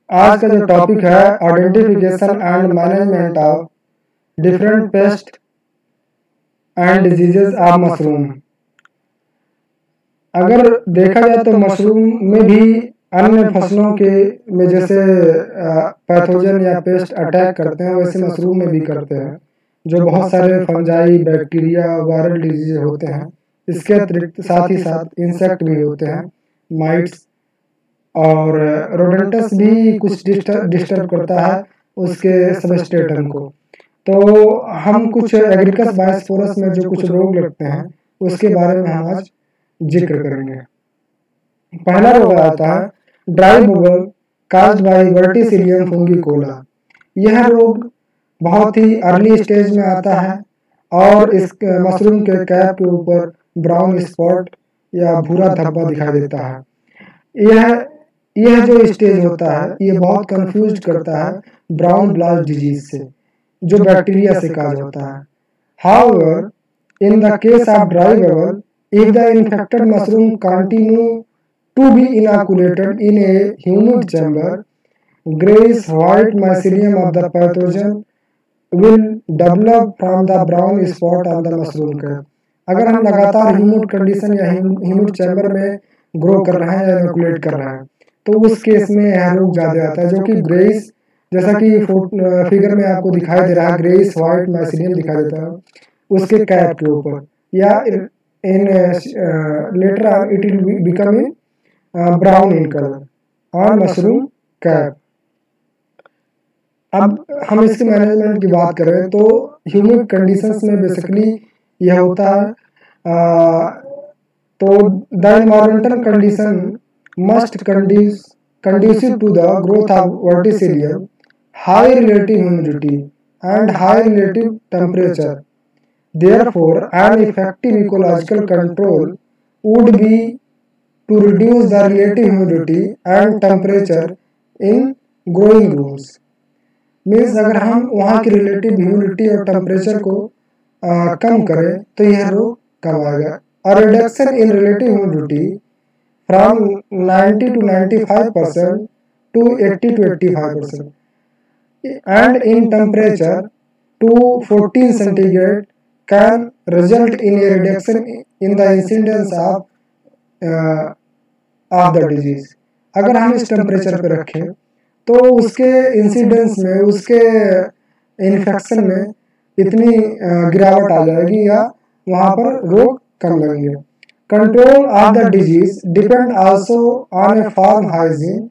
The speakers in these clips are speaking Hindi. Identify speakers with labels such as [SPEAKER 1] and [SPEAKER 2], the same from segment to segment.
[SPEAKER 1] आज का जो टॉपिक है identification and management of different paste and diseases of mushroom. अगर देखा जाए तो मशरूम में भी अन्य फसलों के में जैसे पैथोजन या पेस्ट अटैक करते हैं, वैसे मशरूम में भी करते हैं, जो बहुत सारे फंजाई, बैक्टीरिया, वायरल डिजीज होते हैं। इसके अतिरिक्त साथ ही साथ इंसेक्ट भी होते हैं, माइट्स और रोडेंटस भी कुछ डिस्टर्ब करता है उसके सबस्ट्रेटम को। तो हम कुछ एग्रिकस बायोस्फोरस में जो कुछ रोग लगते हैं उसके बारे में हम आज जिक्र करेंगे। पहला रोग आता है dry bubble caused by verticillium fungicola. यह रोग बहुत ही अर्ली स्टेज में आता है और इस मशरूम के कैप के ऊपर ब्राउन स्पॉट या भूरा धब्बा दिखाई देता है। यह जो स्टेज होता है ये बहुत कंफ्यूज करता है ब्राउन ब्लास्ट डिजीज से, जो बैक्टीरिया से काज होता है। However, in the case of dry bubble, if the infected mushroom continue to be inoculated in a humid chamber, grayish white mycelium of the pathogen will develop from the brown spot on the mushroom cap। अगर हम लगातार ह्यूमिड कंडीशन या ह्यूमिड चैम्बर में ग्रो कर रहे हैं या इनोकुलेट कर रहे हैं तो उस केस में यह रोग ज़्यादा आता है, जो कि ग्रेइश, जैसा कि फिगर में आपको दिखाई दे रहा है, ग्रेइश व्हाइट माइसीलियम दिखाई देता है उसके कैप के ऊपर, या in later on it will become brown in colour on mushroom cap. अब हम इसके मैनेजमेंट की बात करें तो ह्यूमिड कंडीशंस में बेसिकली यह होता है तो the environmental condition must conducive to the growth of verticillium, high relative humidity and high relative temperature. Therefore, an effective ecological control would be to reduce the relative humidity and temperature in growing rooms. Means अगर हम वहाँ की रिलेटिव ह्यूमिडिटी और टेम्परेचर को कम करें तो यह रोग कम आएगा। और reduction in relative humidity from 90 to 95% to 80 to 85%, and in temperature to 14 centigrade can result in a reduction in the incidence of the disease। अगर हम इस टेम्परेचर पे रखें तो उसके इंसिडेंस में, उसके इन्फेक्शन में इतनी गिरावट आ जाएगी या वहाँ पर रोग कम लगेंगे। Control of the disease depend also on a farm hygiene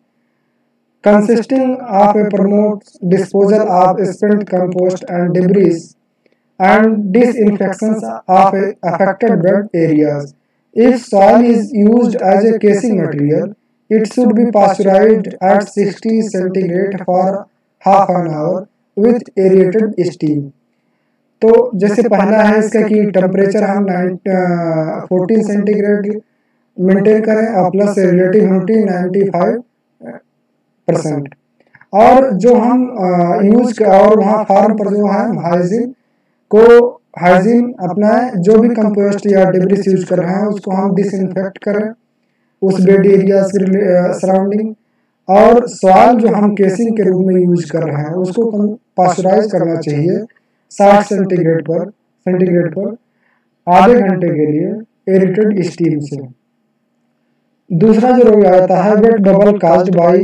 [SPEAKER 1] consisting of a promote disposal of spent compost and debris and disinfections of affected bed areas. If soil is used as a casing material, it should be pasteurized at 60 centigrade for half an hour with aerated steam। तो जैसे पहला है इसका कि टेम्परेचर हम 14 सेंटीग्रेड मेंटेन करें और प्लस रिलेटिव ह्यूमिडिटी 95%, और जो हम यूज और वहाँ फार्म पर जो है हाइजीन अपनाएं, जो भी कंपोस्ट या डेब्रिस यूज कर रहे हैं उसको हम डिसइंफेक्ट करें उस बेड एरिया सराउंडिंग, और सॉइल जो हम केसिंग के रूप में यूज कर रहे हैं उसको पास्चराइज करना चाहिए 60 सेंटीग्रेड पर आधे घंटे के लिए एरेटेड स्टीम से। दूसरा जो रोग आता है वेट बबल काज्ड बाय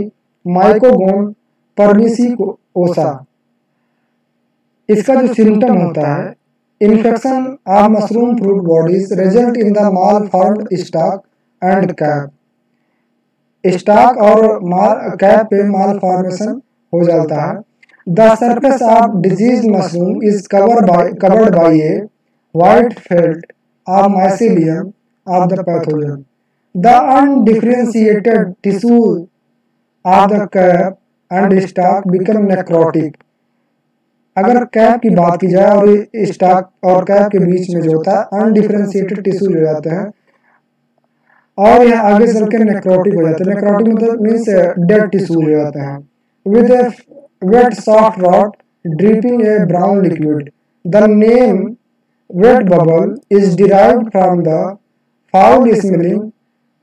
[SPEAKER 1] माइकोगोन परनिसिकोसा। इसका जो सिम्टम होता है, infection of mushroom fruit bodies result in the mall formed stock and cap. Stock और कैप पे माल फॉर्मेशन हो जाता है। The surface of diseased mushroom is covered by a white felt of mycelium of the pathogen. The undifferentiated tissue of the cap and stalk become necrotic। अगर कैप की बात की जाए और स्टॉक और कैप के बीच में जो होता है अनडिफरेंशिएटेड टिश्यू हो जाते हैं और यह आगे चल के नेक्रोटिक हो जाते हैं। नेक्रोटिक मतलब मीन्स डेड टिश्यू हो जाते हैं with a wet soft rot dripping a brown liquid। The name wet bubble is derived from the foul smelling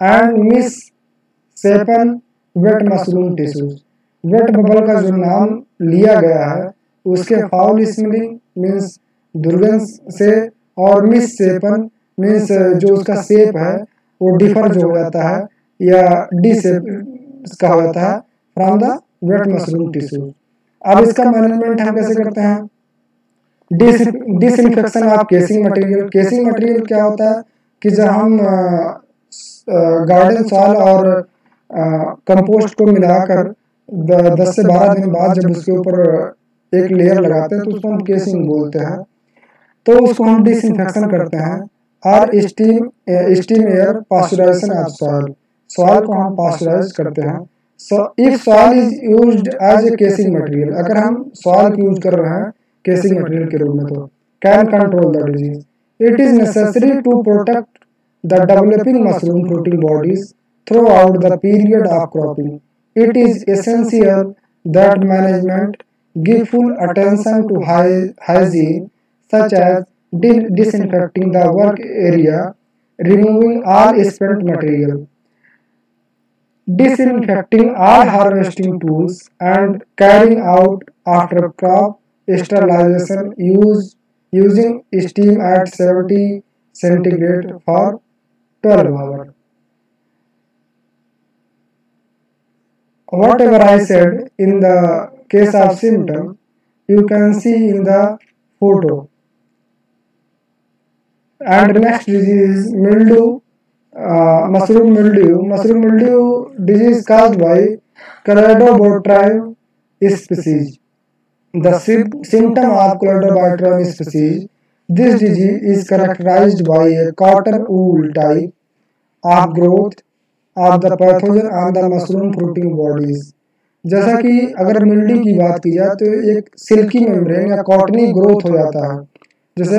[SPEAKER 1] and misshapen wet mushroom tissues। Wet bubble का जो नाम लिया गया है उसके फाउल स्मेलिंग मीन्स दुर्गंध से, और मिस सेपन मीन्स जो उसका शेप है वो डिफर जो हो जाता है या डी शेप का हो जाता है from the wet mushroom tissue. अब इसका मैनेजमेंट हम कैसे करते हैं? Disinfection of casing material. Casing material क्या होता है कि जब हम गार्डन सॉइल और कंपोस्ट को मिलाकर 10 से 12 दिन बाद जब उसके ऊपर एक लेयर लगाते हैं तो उसको हम केसिंग बोलते हैं। तो उसको हम डिसइंफेक्शन करते हैं। और steam air pasteurization of soil, soil को हम पास्चराइज करते हैं। So if soil is used as a casing material, अगर हम सॉइल को यूज कर रहे हैं केसिंग मटेरियल के रूप में तो can control the disease. It is necessary to protect the developing mushroom fruiting bodies throughout the period of cropping. It is essential that management give full attention to hygiene, such as disinfecting the work area, removing all spent material, disinfecting all harvesting tools, and carrying out after crop sterilization using steam at 70 centigrade for 12 hours. Whatever I said in the case of symptom, you can see in the photo. And next disease is mildew, mushroom mildew. Mushroom mildew disease caused by Cladiobotrym species. The symptom of Cladiobotrym species. This disease is characterized by a cotton wool type of growth of the pathogen on the mushroom fruiting bodies. जैसा कि अगर मिल्डी की बात की जाए तो एक सिल्की मेम्ब्रेन या कॉटनी ग्रोथ हो जाता है। जैसे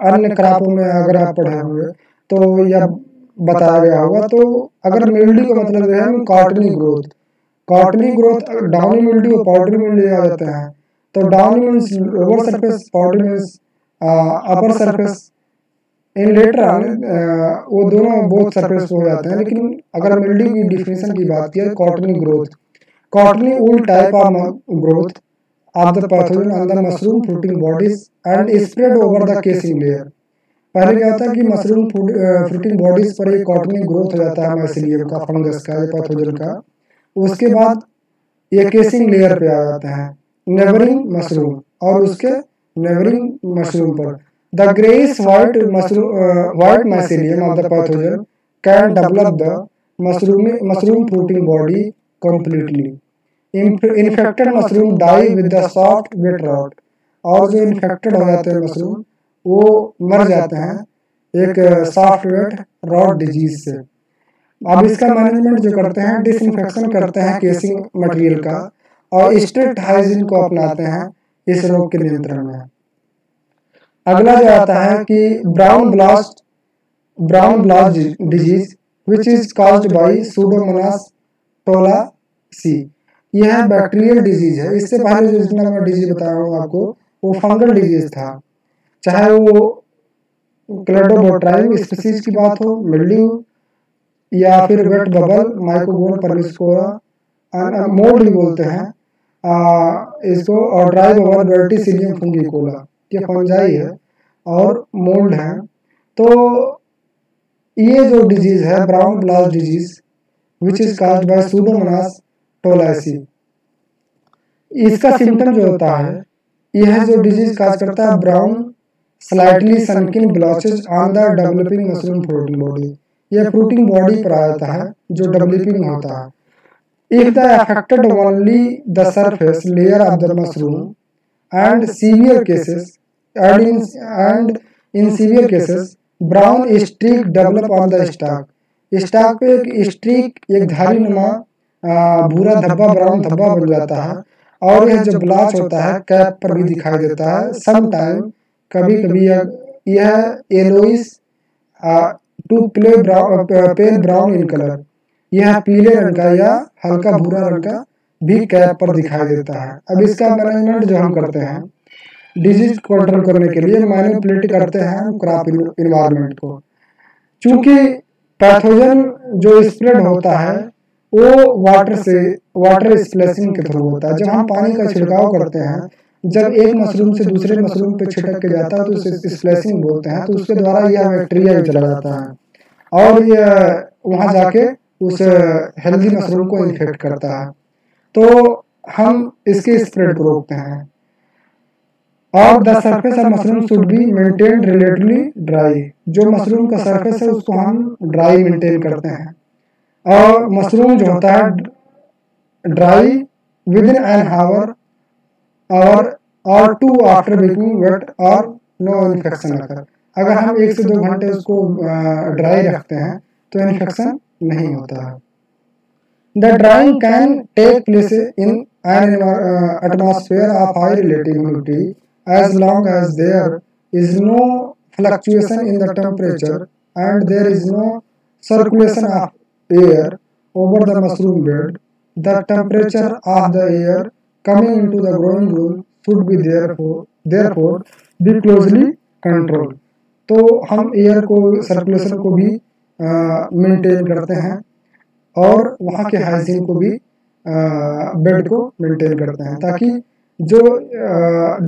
[SPEAKER 1] अन्य क्रॉपों में अगर आप पढ़े होंगे तो यह बताया गया होगा। तो अगर मिल्डी का मतलब है cottony growth, cottony growth downy mildew और पाउडरी मिल्डी आ जाते हैं। तो downy means lower surface, powdery means upper surface. In later वो दोनों बोथ सरफेस हो जाते हैं। लेकिन अगर मिल्डी की डिफिनेशन की बात की cottony growth, cottony wool type of growth of the pathogen on the mushroom fruiting bodies and spread over the casing layer। पहले क्या होता है कि मशरूम फ्रूटिंग बॉडीज पर एक कॉटनी ग्रोथ हो जाता है माइसीलियम का, फंगस का या पैथोजन का। उसके बाद ये केसिंग लेयर पे आ जाते हैं नेबरिंग मशरूम, और उसके नेबरिंग मशरूम पर the greyish white mycelium of the pathogen can develop the mushroom fruiting body completely. Infected mushroom die with the soft wet rot। और जो इन्फेक्टेड हो जाते हैं मशरूम वो मर जाते हैं एक सॉफ्ट वेट रॉट डिजीज से। अब इसका मैनेजमेंट जो करते हैं, डिसइंफेक्शन करते हैं केसिंग मटेरियल का और स्ट्रिक्ट हाइजीन को अपनाते हैं इस रोग के नियंत्रण में। अगला जो आता है कि brown blast disease which is caused by pseudomonas tolaasii. यह बैक्टीरियल डिजीज है। इससे पहले जो जितना मैं डिजीज बता रहा हूँ आपको वो फंगल डिजीज था, चाहे वो क्लैडोबोट्राइम स्पीसीज की बात हो, मिल्ड्यू या फिर वेट बबल, माइकोगोन परविस्कोरा, मोल्ड भी बोलते हैं इसको, और ड्राई बबल वर्टिसिलियम फंगिकोला, ये फंजाई है और मोल्ड है। तो ये जो डिजीज है brown blast disease which is caused by Pseudomonas टोलासी, इसका सिम्टम जो होता है, यह जो डिजीज काज करता है brown slightly sunken blotches on the developing mushroom fruiting body. यह फ्रूटिंग बॉडी पर आता है जो डेवलपिंग होता है। If the affected only the surface layer of the mushroom and severe cases and in severe cases brown streak develop on the stalk. Stalk पे एक स्ट्रीक, एक धारी नुमा भूरा धब्बा, ब्राउन धब्बा बन जाता है और यह जो ब्लाच होता है कैप पर भी दिखाई देता है। सम टाइम कभी कभी यह yellowish to pale brown in colour, यह पीले रंग का या हल्का भूरा रंग का भी कैप पर दिखाई देता है। अब इसका मैनेजमेंट जो हम करते हैं डिजीज कंट्रोल करने के लिए मैनिपुलेट करते हैं क्रॉप इन्वायरमेंट को। चूंकि पैथोजन जो स्प्रेड होता है वो वाटर स्प्लैशिंग के थ्रू होता है। जब हम पानी का छिड़काव करते हैं, जब एक मशरूम से दूसरे मशरूम पे छिटक के जाता है तो उसे स्प्लैशिंग बोलते हैं। तो उसके द्वारा यह बैक्टीरिया भी चला जाता है और ये वहाँ जाके उस हेल्दी मशरूम को इन्फेक्ट करता है। तो हम इसके स्प्रेड को रोकते हैं। और the surface of mushroom should be maintained relatively dry. जो मशरूम का सरफेस है उसको हम ड्राई मेंटेन करते हैं। और मशरूम जो होता है ड्राई विद इन एन हावर और टू आफ्टर बेकिंग वेट और नो इन्फेक्शन अकर। अगर हम 1 से 2 घंटे उसको ड्राई रखते हैं तो इन्फेक्शन नहीं होता है। The drying can take place in an atmosphere of high relative humidity as long as there is no fluctuation in the temperature and there is no circulation of air over the mushroom bed. The temperature of the air coming into the growing room should be therefore be closely controlled. तो हम एयर को सर्कुलेशन को भी मेंटेन करते हैं और वहाँ के हाइजीन को भी बेड को मेंटेन करते हैं, ताकि जो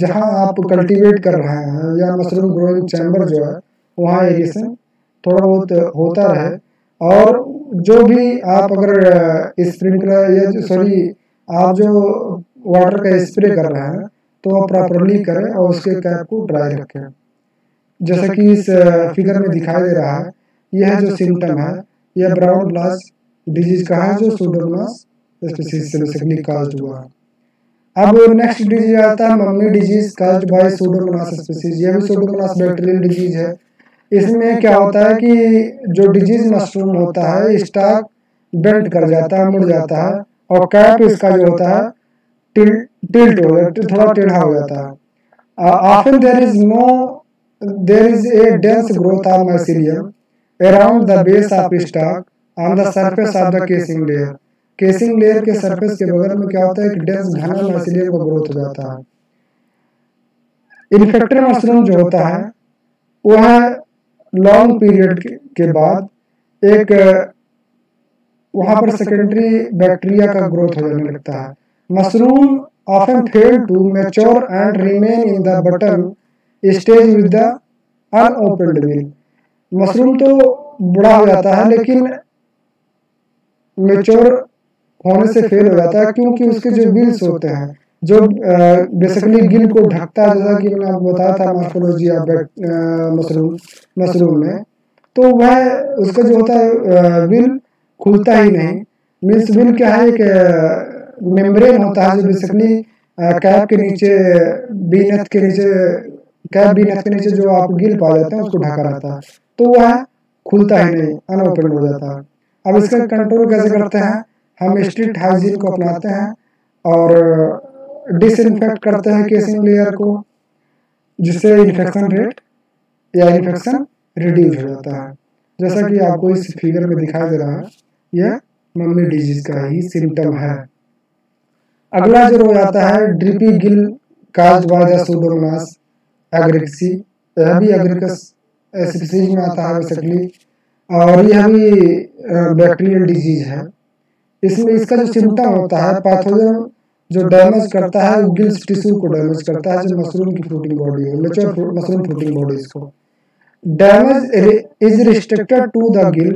[SPEAKER 1] जहाँ आप कल्टीवेट कर रहे हैं या मशरूम ग्रोइंग चैम्बर जो है वहाँ एरिएशन थोड़ा बहुत होता रहे। और जो भी आप अगर स्प्रिंकलर या आप जो वाटर का स्प्रे कर रहे हैं तो आप प्रॉपरली करें और उसके कैप को ड्राई रखें। जैसा कि इस फिगर में दिखाई दे रहा है, यह जो सिम्टम है यह ब्राउन ब्लास्ट डिजीज का है जो सूडोमोनास स्पीशीज से बेसिकली काज्ड हुआ है। अब नेक्स्ट डिजीज आता है mummy disease caused by Pseudomonas species. यह भी सूडोमोनास बैक्टीरियल डिजीज है। इसमें क्या होता है कि जो डिजीज मशरूम होता है स्टॉक बेंड कर जाता है, मुड़ जाता है और कैप इसका जो होता है टिल्ट हो जाता है, थोड़ा टेढ़ा हो जाता है। Often there is a dense growth of mycelium around the base of stalk on the surface of the casing layer. Casing layer के सरफेस के बगल में क्या होता है कि डेंस घना माइसीलियम का ग्रोथ हो जाता है। इन्फेक्टेड मशरूम जो होता है वह लॉन्ग पीरियड के बाद एक वहां पर सेकेंडरी बैक्टीरिया का ग्रोथ हो जाने लगता है। Mushroom often fail to mature and remain in the button stage with the unopened veil. Mushroom तो बड़ा हो जाता है लेकिन मैच्योर होने से फेल हो जाता है, क्योंकि उसके जो गिल्स होते हैं जो बेसिकली गिल को ढकता है, जैसा कि मैंने आपको बताया था मॉर्फोलॉजी ऑफ मशरूम में, तो वह उसका जो होता है विल खुलता ही नहीं। मीन्स विल क्या है, एक मेम्ब्रेन होता है जो बेसिकली कैप के नीचे बीनत के नीचे कैप बीनत के नीचे जो आप गिल पा जाते हैं उसको ढका रहता है, तो वह खुलता ही नहीं, अनओपन हो जाता है। अब इसका कंट्रोल कैसे करते हैं? हम स्ट्रिक्ट हाइजीन को अपनाते हैं और डिसइंफेक्ट करते हैं केसिंग लेयर को, जिससे इन्फेक्शन रेट या इन्फेक्शन रिड्यूस हो जाता है। जैसा कि आपको इस फिगर में दिखाई दे रहा है, यह मम्मी डिजीज का ही सिम्टम है। अगला जो हो जाता है drippy gill caused by the pseudomonas agarici. यह भी एग्रिकस स्पीशीज में आता है बेसिकली, और यह भी बैक्टीरियल डिजीज है। इसमें इसका जो सिम्टम होता है, पैथोजन जो डैमेज करता है वो गिल्स टिश्यू को डैमेज करता है, जो मशरूम की फ्रूटिंग बॉडी है, मैच्योर मशरूम फ्रूटिंग बॉडीज को। Damage is restricted to the gill.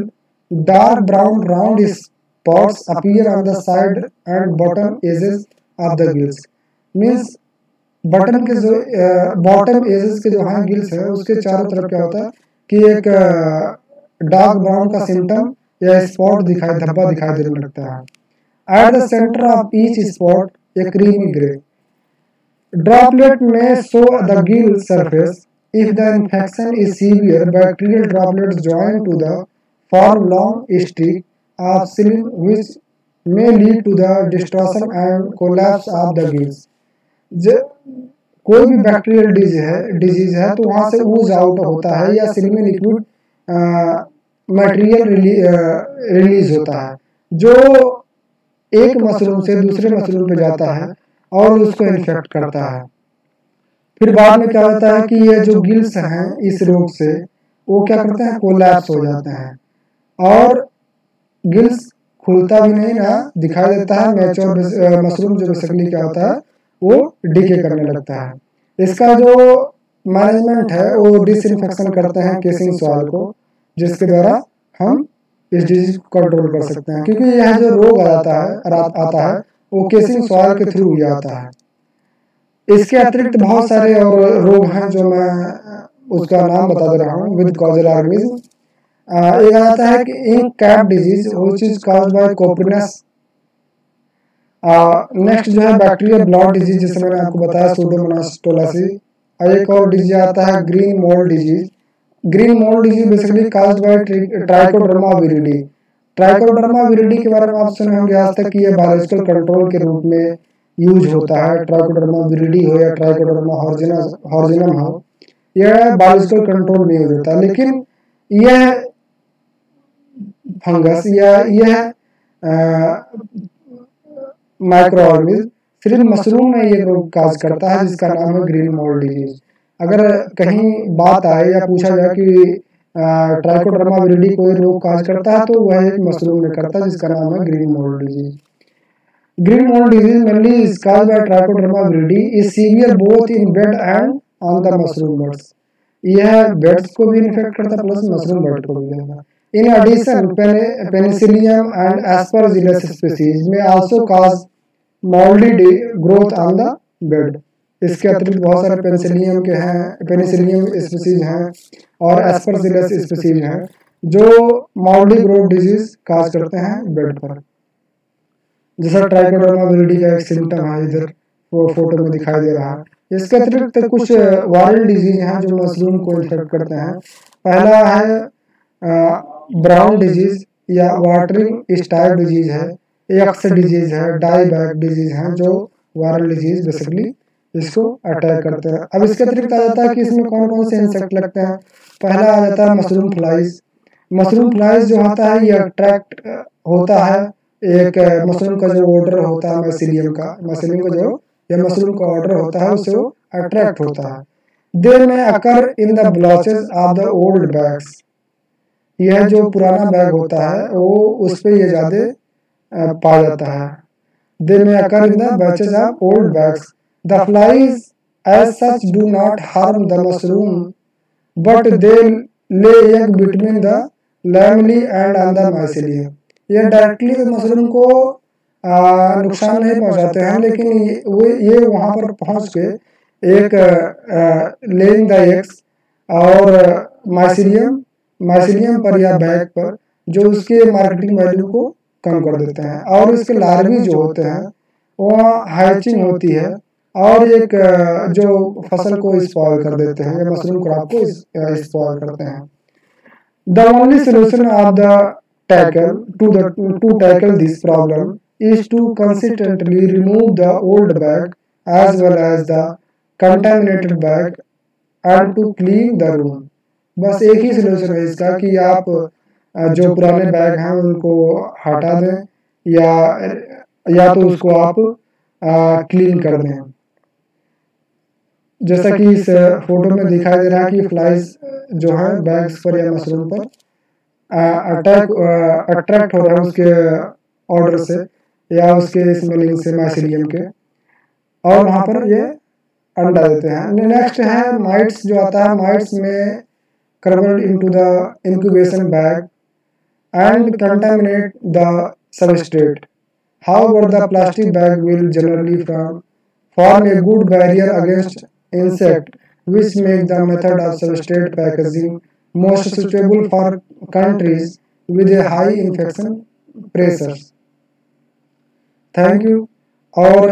[SPEAKER 1] Dark brown round spots appear on the side and bottom edges of the gills. Means button के जो बॉटम एजेस के जो हाँ गिल्स है उसके चारों तरफ क्या होता है कि एक डार्क ब्राउन का सिम्टम या स्पॉट धब्बा दिखाई देने लगता है। At the centre of each spot a creamy grey droplet may show the gill surface. If the infection is severe, bacterial droplets join to the form long streak of सिलिन which may lead to the destruction and collapse of the gills। कोई भी बैक्टीरियल डिजीज है तो वहां से ooze आउट होता है या सिलिन लिक्विड मटेरियल रिलीज होता है, जो एक मशरूम से दूसरे मशरूम पे जाता है और उसको इन्फेक्ट करता है। फिर बाद में क्या होता है कि ये जो गिल्स हैं इस रोग से वो क्या करते हैं, कोलैप्स हो जाते हैं और गिल्स खुलता भी नहीं ना दिखाई देता है। मैच्योर मशरूम जो बेसिकली क्या होता है वो डीके करने लगता है। इसका जो मैनेजमेंट है वो डिसइंफेक्शन करते हैं केसिंग सॉइल को, जिसके द्वारा हम इस डिजीज को कंट्रोल कर सकते हैं, क्योंकि यह जो रोग आता है वो केसिंग सॉइल के थ्रू ही आता है। इसके अतिरिक्त बहुत सारे और रोग हैं जो मैं उसका नाम बता दे रहा हूँ विद कॉजल ऑर्गेनिज्म। एक आता है कि ink cap disease which is caused by coprinus. Next जो है बैक्टीरियल ब्लॉट डिजीज, जैसे मैंने आपको बताया सूडोमोनास टोलासी। एक और डिजीज आता है green mould disease. Green mould disease basically caused by trichoderma viride. Trichoderma viride के बारे में आप सुने होंगे आज तक कि यह बायोलॉजिकल कंट्रोल के रूप में यूज होता है। ट्राइकोडर्मा विरिडी हो या ट्राइकोडर्मा हॉर्जिनम हो, यह बायोलॉजिकल कंट्रोल में यूज होता है। लेकिन यह फंगस या यह माइक्रो ऑर्गेनिज्म सिर्फ मशरूम में ये रोग काज करता है, जिसका नाम है ग्रीन मोल्ड डिजीज। अगर कहीं बात आए या पूछा जाए कि ट्राइकोडर्मा विरिडी कोई रोग काज करता है तो वह एक मशरूम में करता है, जिसका नाम है green mould disease. Green mould disease mainly is caused by trichoderma viride, is severe both in bed and on the mushroom birds. यह बेड्स को भी इन्फेक्ट करता है प्लस मशरूम बर्ड को भी करता है। In addition, Penicillium and Aspergillus species may also cause moldy growth on the bed. इसके अतिरिक्त बहुत सारे पेनिसिलियम स्पीसीज हैं और एस्परजिलस स्पीसीज हैं जो मोल्डी ग्रोथ डिजीज काज करते हैं बेड पर, जैसा ट्राइकोडर्मा विरिडी का एक सिम्टम है इधर वो फोटो में दिखाई दे रहा है। इसके अतिरिक्त कुछ वायरल डिजीज हैं जो मशरूम को इन्फेक्ट करते हैं। पहला है ब्राउन डिजीज या वाटरिंग स्टाइप डिजीज है, एक्स डिजीज है, डाई बैक डिजीज है, जो वायरल डिजीज बेसिकली इसको अटैक करते हैं। अब इसके अतिरिक्त आ जाता है कि इसमें कौन कौन से इंसेक्ट लगते हैं। पहला आ जाता है मशरूम फ्लाइज। मशरूम फ्लाइज जो होता है ये अट्रैक्ट होता है, एक मशरूम का जो ऑर्डर होता है माइसीलियम का जो या मशरूम का ऑर्डर होता है उससे वो अट्रैक्ट होता है। They may occur in the blotches of the old bags. यह जो पुराना बैग होता है वो उस पे ये ज्यादा पाया जाता है। They may occur in the batches of old bags. The flies as such do not harm the mushroom but they lay egg between the lamellae and on the mycelium. ये डायरेक्टली मशरूम को नुकसान नहीं पहुंचाते हैं, लेकिन ये वहां पर पहुंच के एक लेइंग द एग्स और माइसीलियम पर या बैग पर जो उसके मार्केटिंग वैल्यू को कम कर देते हैं, और इसके लार्वी जो होते हैं वहाँ हैचिंग होती है और एक जो फसल को स्पॉइल कर देते हैं या मशरूम क्रॉप को स्पॉइल करते हैं। The only solution of the to tackle this problem is to consistently remove the old bag as well as the contaminated bag and to clean the room। बस एक ही सोल्यूशन है इसका कि आप जो पुराने बैग हैं उनको हटा दें या तो उसको आप क्लीन कर दें। जैसा कि इस फोटो में दिखाई दे रहा है कि फ्लाइज जो है बैग्स पर या मशरूम पर अट्रैक्ट हो रहा है उसके ऑर्डर से या उसके स्मेलिंग से माइसीलियम के, और वहां पर ये अंडा देते हैं। नेक्स्ट है माइट्स जो आता है। Mites may crawled into the incubation bag and contaminate the substrate. However the plastic bag will generally form a good barrier against insect, which make the method of substrate packaging most suitable for countries with a high infection pressures। Thank you. और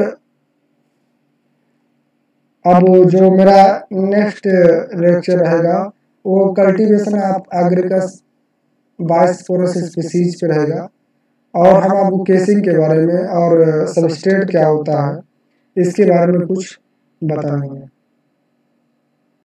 [SPEAKER 1] अब जो मेरा नेक्स्ट लेक्चर रहेगा वो कल्टीवेशन ऑफ एग्रीकस बायोस्पोरस स्पीसीज पे रहेगा, और हम आपको केसिंग के बारे में और सबस्ट्रेट क्या होता है इसके बारे में कुछ बताएंगे।